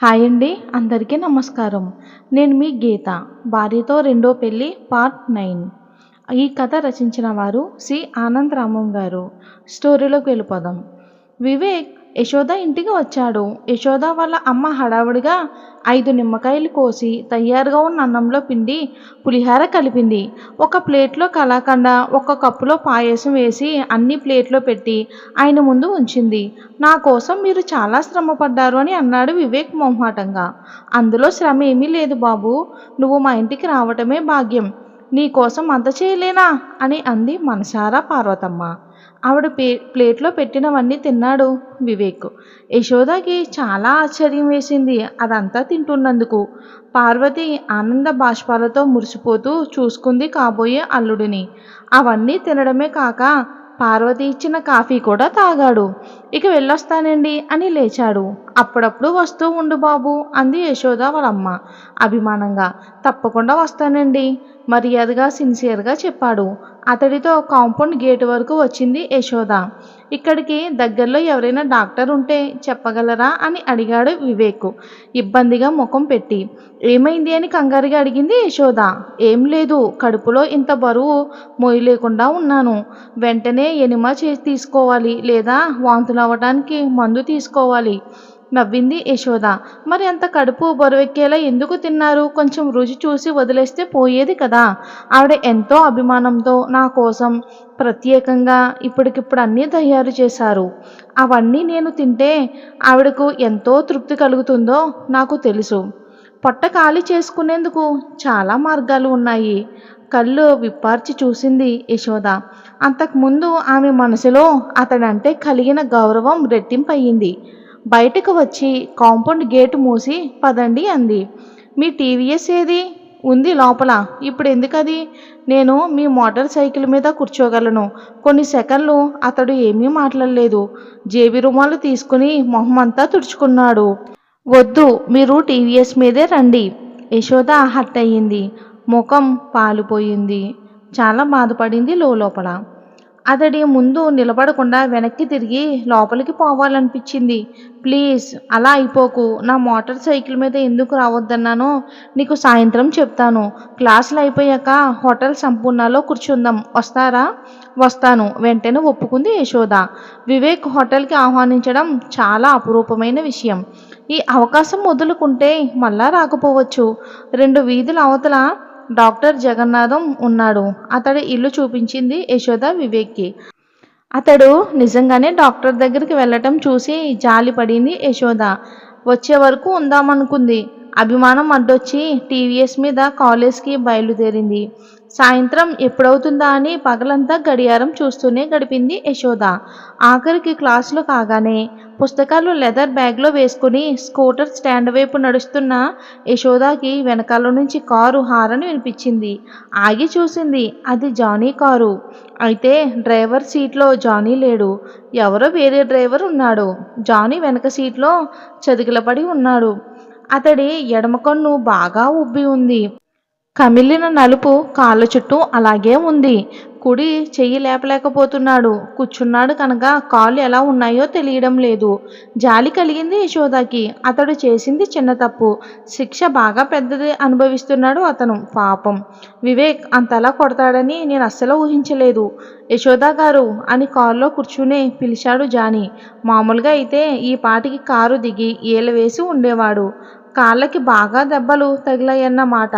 Hi అండి, అందరికీ నమస్కారం. నేను మీ గీత. భార్యతో రెండో పెళ్లి పార్ట్ 9. ఈ కథ రచించిన వారు సి ఆనంద్ రామం గారు. స్టోరీలోకి వెళ్ళిపోదాం. వివేక్ యశోద ఇంటికి వచ్చాడు. యశోద వాళ్ళ అమ్మ హడావుడిగా 5 నిమ్మకాయలు కోసి తయారుగా ఉన్న అన్నంలో పిండి పులిహార కలిపింది. ఒక ప్లేట్లో కలాకండ, ఒక కప్పులో పాయసం వేసి అన్ని ప్లేట్లో పెట్టి ఆయన ముందు ఉంచింది. నా కోసం మీరు చాలా శ్రమ పడ్డారు అని అన్నాడు వివేక్ మొహమాటంగా. అందులో శ్రమ ఏమీ లేదు బాబు, నువ్వు మా ఇంటికి రావటమే భాగ్యం. నీ కోసం అంత చేయలేనా అని అంది మనసారా పార్వతమ్మ. ఆవిడ ప్లేట్లో పెట్టినవన్నీ తిన్నాడు వివేక్. యశోదకి చాలా ఆశ్చర్యం వేసింది అదంతా తింటున్నందుకు. పార్వతి ఆనంద బాష్పాలతో మురిసిపోతూ చూసుకుంది కాబోయే అల్లుడిని. అవన్నీ తినడమే కాక పార్వతి ఇచ్చిన కాఫీ కూడా తాగాడు. ఇక వెళ్ళొస్తానండి అని లేచాడు. అప్పుడప్పుడు వస్తూ ఉండు బాబు అంది యశోద వాళ్ళమ్మ అభిమానంగా. తప్పకుండా వస్తానండి మర్యాదగా సిన్సియర్గా చెప్పాడు. అతడితో కాంపౌండ్ గేటు వరకు వచ్చింది యశోద. ఇక్కడికి దగ్గరలో ఎవరైనా డాక్టర్ ఉంటే చెప్పగలరా అని అడిగాడు వివేక్ ఇబ్బందిగా ముఖం పెట్టి. ఏమైంది అని కంగారుగా అడిగింది యశోద. ఏం లేదు, కడుపులో ఇంత బరువు మోయలేకుండా ఉన్నాను. వెంటనే ఎనిమా తీసుకోవాలి లేదా వాంతులు అవ్వడానికి మందు తీసుకోవాలి నవ్వింది యశోద. మరి అంత కడుపు బరువెక్కేలా ఎందుకు తిన్నారు? కొంచెం రుచి చూసి వదిలేస్తే పోయేది కదా. ఆవిడ ఎంతో అభిమానంతో నా కోసం ప్రత్యేకంగా ఇప్పటికిప్పుడు అన్నీ తయారు చేశారు. అవన్నీ నేను తింటే ఆవిడకు ఎంతో తృప్తి కలుగుతుందో నాకు తెలుసు. పొట్ట ఖాళీ చేసుకునేందుకు చాలా మార్గాలు ఉన్నాయి. కళ్ళు విప్పార్చి చూసింది యశోద. అంతకుముందు ఆమె మనసులో అతడంటే కలిగిన గౌరవం రెట్టింపయ్యింది. బయటకు వచ్చి కాంపౌండ్ గేటు మూసి పదండి అంది. మీ టీవీఎస్ ఏది? ఉంది లోపల. ఇప్పుడు ఎందుకది? నేను మీ మోటార్ సైకిల్ మీద కూర్చోగలను. కొన్ని సెకన్లు అతడు ఏమీ మాట్లాడలేదు. జేబి రుమాలు తీసుకుని మొహమంతా తుడుచుకున్నాడు. వద్దు, మీరు టీవీఎస్ మీదే రండి. యశోద హట్ అయ్యింది. ముఖం పాలిపోయింది. చాలా బాధపడింది లోపల. అతడి ముందు నిలబడకుండా వెనక్కి తిరిగి లోపలికి పోవాలనిపించింది. ప్లీజ్ అలా అయిపోకు. నా మోటార్ సైకిల్ మీద ఎందుకు రావద్దన్నానో నీకు సాయంత్రం చెప్తాను. క్లాసులు అయిపోయాక హోటల్ సంపూర్ణలో కూర్చుందాం. వస్తారా? వస్తాను వెంటనే ఒప్పుకుంది యశోద. వివేక్ హోటల్కి ఆహ్వానించడం చాలా అపురూపమైన విషయం. ఈ అవకాశం వదులుకుంటే మళ్ళా రాకపోవచ్చు. 2 వీధుల అవతల డాక్టర్ జగన్నాథం ఉన్నాడు. అతడి ఇల్లు చూపించింది యశోద వివేక్కి. అతడు నిజంగానే డాక్టర్ దగ్గరికి వెళ్ళటం చూసి జాలిపడింది యశోద. వచ్చే వరకు ఉందామనుకుంది. అభిమానం అడ్డొచ్చి టీవీఎస్ మీద కాలేజ్కి బయలుదేరింది. సాయంత్రం ఎప్పుడవుతుందా అని పగలంతా గడియారం చూస్తూనే గడిపింది యశోద. ఆఖరికి క్లాసులు కాగానే పుస్తకాలు లెదర్ బ్యాగ్లో వేసుకుని స్కూటర్ స్టాండ్ వైపు నడుస్తున్న యశోదకి వెనకాల నుంచి కారు హారన్ వినిపించింది. ఆగి చూసింది. అది జానీ కారు. అయితే డ్రైవర్ సీట్లో జానీ లేడు. ఎవరో వేరే డ్రైవర్ ఉన్నాడు. జానీ వెనక సీట్లో చతికిలపడి ఉన్నాడు. అతడి ఎడమ కన్ను బాగా ఉబ్బి ఉంది. కమిలిన నలుపు కాళ్ళ చుట్టూ అలాగే ఉంది. కుడి చెయ్యి లేపలేకపోతున్నాడు. కూర్చున్నాడు కనుక కాళ్ళు ఎలా ఉన్నాయో తెలియడం లేదు. జాలి కలిగింది యశోదకి. అతడు చేసింది చిన్న తప్పు. శిక్ష బాగా పెద్దది అనుభవిస్తున్నాడు అతను. పాపం. వివేక్ అంతలా కొడతాడని నేను అస్సలు ఊహించలేదు. యశోద గారు అని కారులో కూర్చునే పిలిచాడు జానీ. మామూలుగా అయితే ఈ పాటికి కారు దిగి ఏల వేసి ఉండేవాడు. కాళ్ళకి బాగా దెబ్బలు తగిలాయన్నమాట.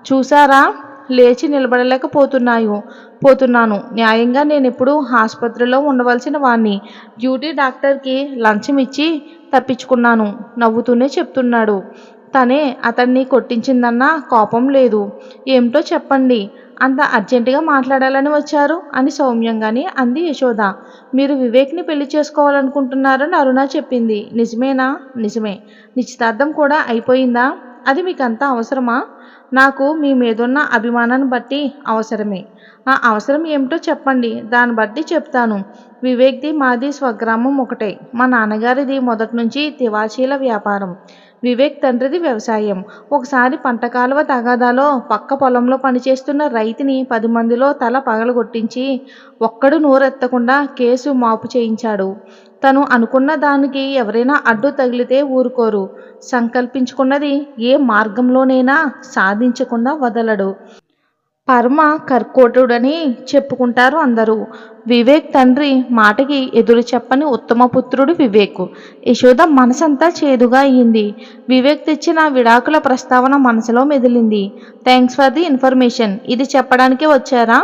చూసారా, లేచి పోతున్నాను. న్యాయంగా నేనెప్పుడు ఆసుపత్రిలో ఉండవలసిన వాణ్ణి. డ్యూటీ డాక్టర్కి లంచం ఇచ్చి తప్పించుకున్నాను నవ్వుతూనే చెప్తున్నాడు. తనే అతన్ని కొట్టించిందన్న కోపం లేదు. ఏమిటో చెప్పండి, అంత అర్జెంటుగా మాట్లాడాలని వచ్చారు అని సౌమ్యంగానే అంది యశోద. మీరు వివేక్ని పెళ్లి చేసుకోవాలనుకుంటున్నారని అరుణ చెప్పింది. నిజమేనా? నిజమే. నిశ్చితార్థం కూడా అయిపోయిందా? అది మీకంతా అవసరమా? నాకు మీ మీదున్న అభిమానాన్ని బట్టి అవసరమే. ఆ అవసరం ఏమిటో చెప్పండి, దాన్ని బట్టి చెప్తాను. వివేక్ది మాది స్వగ్రామం ఒకటే. మా నాన్నగారిది మొదటి నుంచి తివాచీల వ్యాపారం. వివేక్ తండ్రిది వ్యవసాయం. ఒకసారి పంట కాలువ తగాదాలో పక్క పొలంలో పనిచేస్తున్న రైతుని 10 మందిలో తల పగలగొట్టించి ఒక్కడు నోరెత్తకుండా కేసు మాపు చేయించాడు. తను అనుకున్న దానికి ఎవరైనా అడ్డు తగిలితే ఊరుకోరు. సంకల్పించుకున్నది ఏ మార్గంలోనైనా సాధించకుండా వదలడు. పరమ కర్కోటుడని చెప్పుకుంటారు అందరూ. వివేక్ తండ్రి మాటకి ఎదురు చెప్పని ఉత్తమపుత్రుడు వివేక్. యశోద మనసంతా చేదుగా అయింది. వివేక్ తెచ్చిన విడాకుల ప్రస్తావన మనసులో మెదిలింది. Thanks for the information. ఇది చెప్పడానికే వచ్చారా?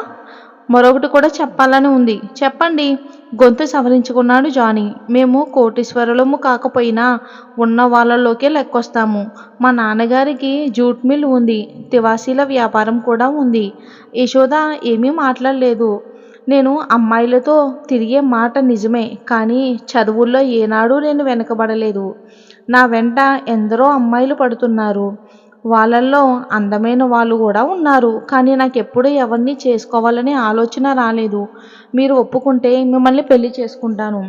మరొకటి కూడా చెప్పాలని ఉంది. చెప్పండి. గొంతు సవరించుకున్నాడు జానీ. మేము కోటీశ్వరులము కాకపోయినా ఉన్న వాళ్ళలోకే లెక్కొస్తాము. మా నాన్నగారికి జూట్ మిల్ ఉంది. తివాసీల వ్యాపారం కూడా ఉంది. యశోద ఏమీ మాట్లాడలేదు. నేను అమ్మాయిలతో తిరిగే మాట నిజమే, కానీ చదువుల్లో ఏనాడూ నేను వెనకబడలేదు. నా వెంట ఎందరో అమ్మాయిలు పడుతున్నారు. వాళ్ళల్లో అందమైన వాళ్ళు కూడా ఉన్నారు. కానీ నాకెప్పుడు ఎవరిని చేసుకోవాలనే ఆలోచన రాలేదు. మీరు ఒప్పుకుంటే మిమ్మల్ని పెళ్లి చేసుకుంటాను.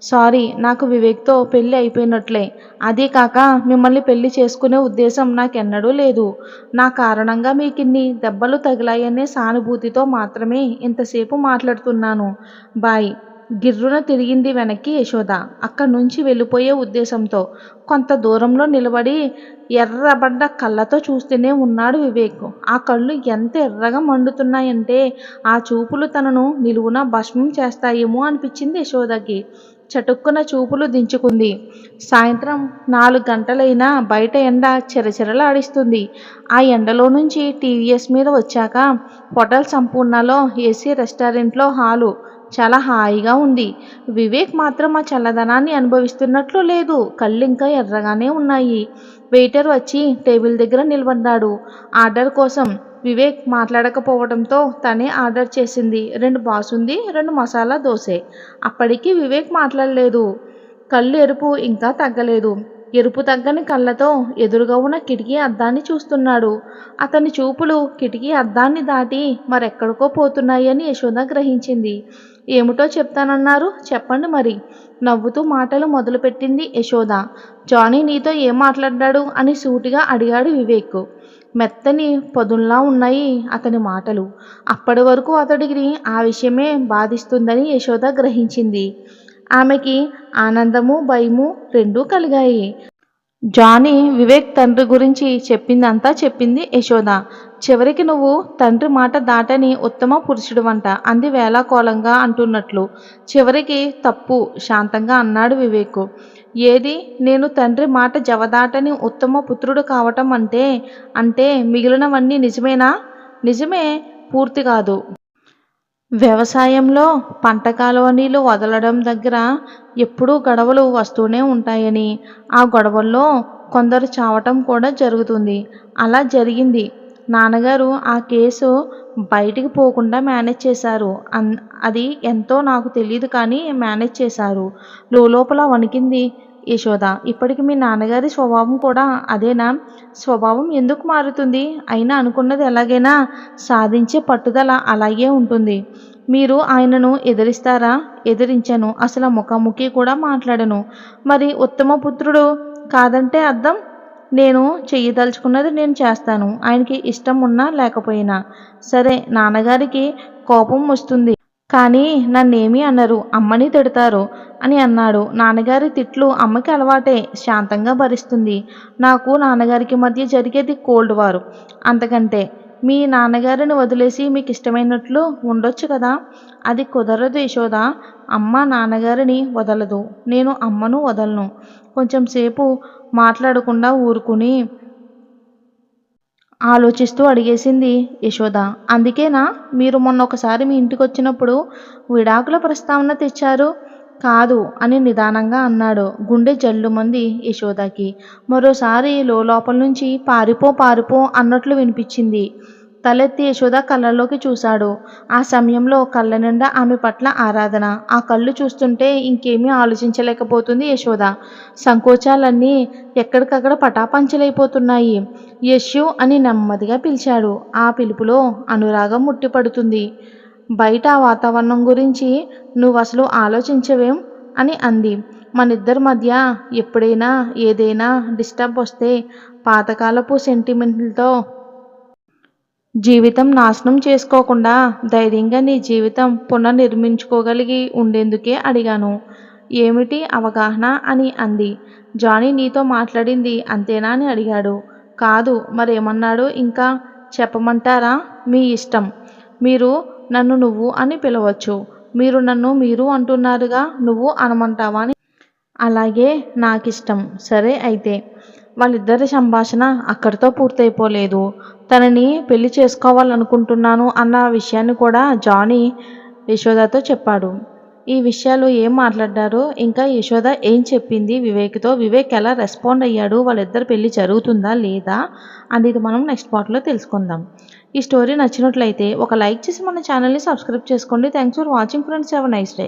సారీ, నాకు వివేక్తో పెళ్ళి అయిపోయినట్లే. అదీ కాక మిమ్మల్ని పెళ్లి చేసుకునే ఉద్దేశం నాకెన్నడూ లేదు. నా కారణంగా మీకిన్ని దెబ్బలు తగిలాయనే సానుభూతితో మాత్రమే ఇంతసేపు మాట్లాడుతున్నాను. బాయ్. గిర్రున తిరిగింది వెనక్కి యశోద. అక్కడి నుంచి వెళ్ళిపోయే ఉద్దేశంతో. కొంత దూరంలో నిలబడి ఎర్రబడ్డ కళ్ళతో చూస్తూనే ఉన్నాడు వివేక్. ఆ కళ్ళు ఎంత ఎర్రగా మండుతున్నాయంటే ఆ చూపులు తనను నిలువున భస్మం చేస్తాయేమో అనిపించింది యశోదకి. చటుక్కున చూపులు దించుకుంది. సాయంత్రం 4 గంటలైనా బయట ఎండ చిరచిరలాడిస్తుంది. ఆ ఎండలో నుంచి టీవీఎస్ మీద వచ్చాక హోటల్ సంపూర్ణలో ఏసీ రెస్టారెంట్లో హాలు చాలా హాయిగా ఉంది. వివేక్ మాత్రం ఆ చల్లదనాన్ని అనుభవిస్తున్నట్లు లేదు. కళ్ళింకా ఎర్రగానే ఉన్నాయి. వెయిటర్ వచ్చి టేబుల్ దగ్గర నిలబడ్డాడు. ఆర్డర్ కోసం. వివేక్ మాట్లాడకపోవడంతో తనే ఆర్డర్ చేసింది. 2 బాసుంది, 2 మసాలా దోసె. అప్పటికి వివేక్ మాట్లాడలేదు. కళ్ళు ఎరుపు ఇంకా తగ్గలేదు. ఎరుపు తగ్గని కళ్ళతో ఎదురుగా ఉన్న కిటికీ అద్దాన్ని చూస్తున్నాడు. అతని చూపులు కిటికీ అద్దాన్ని దాటి మరెక్కడికో పోతున్నాయని యశోద గ్రహించింది. ఏమిటో చెప్తానన్నారు, చెప్పండి మరి. నవ్వుతూ మాటలు మొదలుపెట్టింది యశోద. జానీ నీతో ఏం మాట్లాడ్డాడు అని సూటిగా అడిగాడు వివేక్. మెత్తని పదుల్లా ఉన్నాయి అతని మాటలు. అప్పటి వరకు అతడికి ఆ విషయమే బాధిస్తుందని యశోద గ్రహించింది. ఆమెకి ఆనందము భయము రెండూ కలిగాయి. జానీ వివేక్ తండ్రి గురించి చెప్పిందంతా చెప్పింది యశోద. చివరికి నువ్వు తండ్రి మాట దాటని ఉత్తమ పురుషుడివంట అంది వేళాకోళంగా అంటున్నట్లు. చివరికి తప్పు శాంతంగా అన్నాడు వివేక్. ఏది? నేను తండ్రి మాట జవదాటని ఉత్తమ పుత్రుడు కావటం అంటే మిగిలినవన్నీ నిజమేనా? నిజమే, పూర్తి కాదు. వ్యవసాయంలో పంట కాలువ నీళ్లు వదలడం దగ్గర ఎప్పుడూ గొడవలు వస్తూనే ఉంటాయని, ఆ గొడవల్లో కొందరు చావటం కూడా జరుగుతుంది. అలా జరిగింది. నాన్నగారు ఆ కేసు బయటికి పోకుండా మేనేజ్ చేశారు. అది ఎంతో నాకు తెలియదు కానీ మేనేజ్ చేశారు. లోపల వణికింది యశోద. ఇప్పటికి మీ నాన్నగారి స్వభావం కూడా అదేనా? స్వభావం ఎందుకు మారుతుంది? అయినా అనుకున్నది ఎలాగైనా సాధించే పట్టుదల అలాగే ఉంటుంది. మీరు ఆయనను ఎదిరిస్తారా? ఎదిరించను. అసలు ముఖాముఖి కూడా మాట్లాడను. మరి ఉత్తమ పుత్రుడు కాదంటే అర్థం? నేను చెయ్యదలుచుకున్నది నేను చేస్తాను. ఆయనకి ఇష్టం ఉన్నా లేకపోయినా సరే. నాన్నగారికి కోపం వస్తుంది కానీ నన్నేమీ అనరు. అమ్మని తిడతారు అని అన్నాడు. నాన్నగారి తిట్లు అమ్మకి అలవాటే, శాంతంగా భరిస్తుంది. నాకు నాన్నగారికి మధ్య జరిగేది కోల్డ్ వార్. అంతకంటే మీ నాన్నగారిని వదిలేసి మీకు ఇష్టమైనట్లు ఉండొచ్చు కదా. అది కుదరదు యశోద. అమ్మ నాన్నగారిని వదలదు, నేను అమ్మను వదలను. కొంచెం సేపు మాట్లాడకుండా ఊరుకుని ఆలోచిస్తూ అడిగేసింది యశోద. అందుకేనా మీరు మొన్న ఒకసారి మీ ఇంటికి వచ్చినప్పుడు విడాకుల ప్రస్తావన తెచ్చారు? కాదు అని నిదానంగా అన్నాడు. గుండె జల్లుమంది యశోదకి. మరోసారి లోపల నుంచి పారిపో అన్నట్లు వినిపించింది. తలెత్తి యశోద కళ్ళల్లోకి చూశాడు. ఆ సమయంలో కళ్ళ నిండా ఆమె పట్ల ఆరాధన. ఆ కళ్ళు చూస్తుంటే ఇంకేమీ ఆలోచించలేకపోతుంది యశోద. సంకోచాలన్నీ ఎక్కడికక్కడ పటాపంచలైపోతున్నాయి. యశ్యు అని నెమ్మదిగా పిలిచాడు. ఆ పిలుపులో అనురాగం ముట్టిపడుతుంది. బయట వాతావరణం గురించి నువ్వసలు ఆలోచించవేం అని అంది. మనిద్దరి మధ్య ఎప్పుడైనా ఏదైనా డిస్టర్బ్ వస్తే పాతకాలపు సెంటిమెంట్లతో జీవితం నాశనం చేసుకోకుండా ధైర్యంగా నీ జీవితం పునర్నిర్మించుకోగలిగి ఉండేందుకే అడిగాను. ఏమిటి అవగాహన అని అంది. జానీ నీతో మాట్లాడింది అంతేనా అని అడిగాడు. కాదు, మరేమన్నాడు ఇంకా చెప్పమంటారా? మీ ఇష్టం. మీరు నన్ను నువ్వు అని పిలవచ్చు. మీరు నన్ను మీరు అంటున్నారుగా, నువ్వు అనమంటావా అని. అలాగే, నాకిష్టం. సరే అయితే. వాళ్ళిద్దరి సంభాషణ అక్కడితో పూర్తయిపోలేదు. తనని పెళ్లి చేసుకోవాలనుకుంటున్నాను అన్న విషయాన్ని కూడా జానీ యశోదతో చెప్పాడు. ఈ విషయాలు ఏం మాట్లాడ్డారో, ఇంకా యశోద ఏం చెప్పింది వివేక్తో, వివేక్ ఎలా రెస్పాండ్ అయ్యాడు, వాళ్ళిద్దరి పెళ్లి జరుగుతుందా లేదా అనేది మనం నెక్స్ట్ పార్ట్లో తెలుసుకుందాం. ఈ స్టోరీ నచ్చినట్లయితే ఒక లైక్ చేసి మన ఛానల్ని సబ్స్క్రైబ్ చేసుకోండి. Thanks for watching friends. Have a nice day.